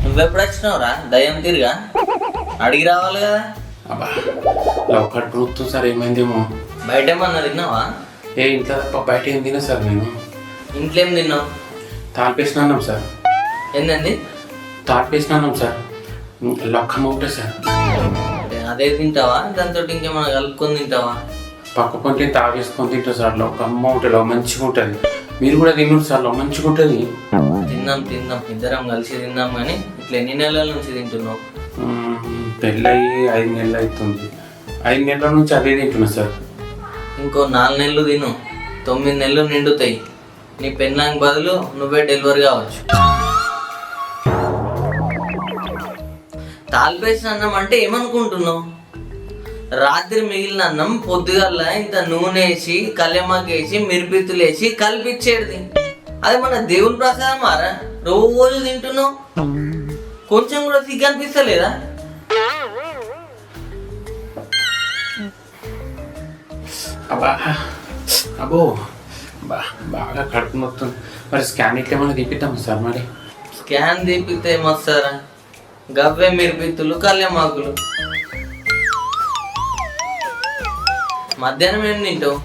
నువ్వెప్పుడు వచ్చినావురా దయ్యం తిరిగా? అడిగి రావాలి కదా. అబ్బా ఒక్కటి నొత్తుంది సార్, ఏమైందేమో. బయట ఏమన్నా తిన్నావా? ఏ ఇంట్లో తప్ప బయట ఏం తిన్నా సార్ నేను. ఇంట్లో ఏం తిన్నావు? తాల్పేసినాం సార్. ఏందండి? తాల్పేసినాం సార్. లక్కమ్మ ఒకటే సార్. అదే తింటావా? దాంతో ఇంకేమన్నా కలుపుకొని తింటావా? పక్క పొంటి తాగేసుకొని తింటా సార్. లక్కమ్మ ఉంటుంది, మంచిగా ఉంటుంది. మీరు కూడా తిన్నారు సార్, మంచిగా ఉంటుంది. తిందాం ఇద్దరం కలిసి తిందాం. కానీ ఇట్లా ఎన్ని నెలల నుంచి తింటున్నావు? పెళ్ళయి 5 నెలలు అవుతుంది. 5 నెలల నుంచి అదే తింటున్నా సార్. ఇంకో 4 నెలలు తిను, 9 నెలలు నిండుతాయి. నీ పెళ్ళానికి బదులు నువ్వే డెలివరీ కావచ్చు. తాల్పేసిన అన్నం అంటే ఏమనుకుంటున్నావు? రాత్రి మిగిలిన అన్నం పొద్దుగల్లా ఇంత నూనె వేసి కళ్యమాకేసి మిరిపిత్తులు వేసి కలిపిచ్చేది. అది మన దేవుని ప్రసాదం మారా. రోజు తింటున్నావు, కొంచెం కూడా సిగ్గు అనిపిస్తలేదా? అబ్బా అబ్బో బాగా కడుపు నొస్తుంది. మరి స్కాన్ ఇట్లా ఏమైనా తీపిద్దామా సార్? మరి స్కాన్ తీపితే ఏమొస్తారా? గవ్వే మిరిపిత్తులు కళ్యమాకులు. మధ్యాహ్నం ఏం తింటావు?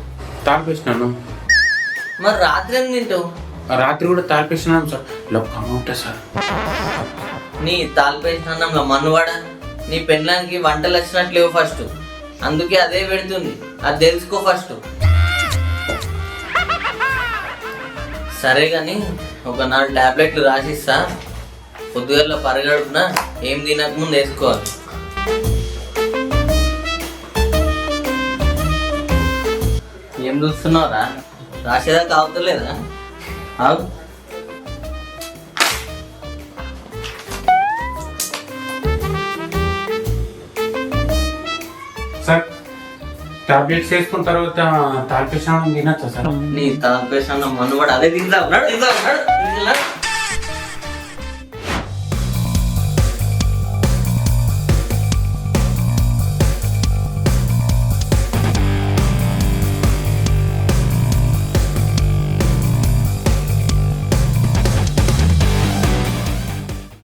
తాల్పేసినాను. మరి రాత్రి ఏం తింటావు? రాత్రి కూడా తాల్పేసినాను సార్. లొక్కమ్మ ఉంటుంది సార్. నీ తాల్పేసిన అన్నంలో మన్నువాడ. నీ పెళ్ళానికి వంటలు వచ్చినట్లేవు ఫస్ట్, అందుకే అదే పెడుతుంది. అది తెలుసుకో ఫస్ట్. సరే కానీ ఒక 4 టాబ్లెట్లు రాసిస్తా. పొద్దుగల పరగడుపున ఏం తినక ముందు వేసుకోవాలి. ఏం చూస్తున్నావురా? రాసేదాకా అవుతలేదా? ఆగు. సార్ టాబ్లెట్స్ వేసుకున్న తర్వాత తాల్పేసినాను తినచ్చా సార్? నీ తాల్పేసిన మన్నువాడు అదే తింటా ఉన్నాడు.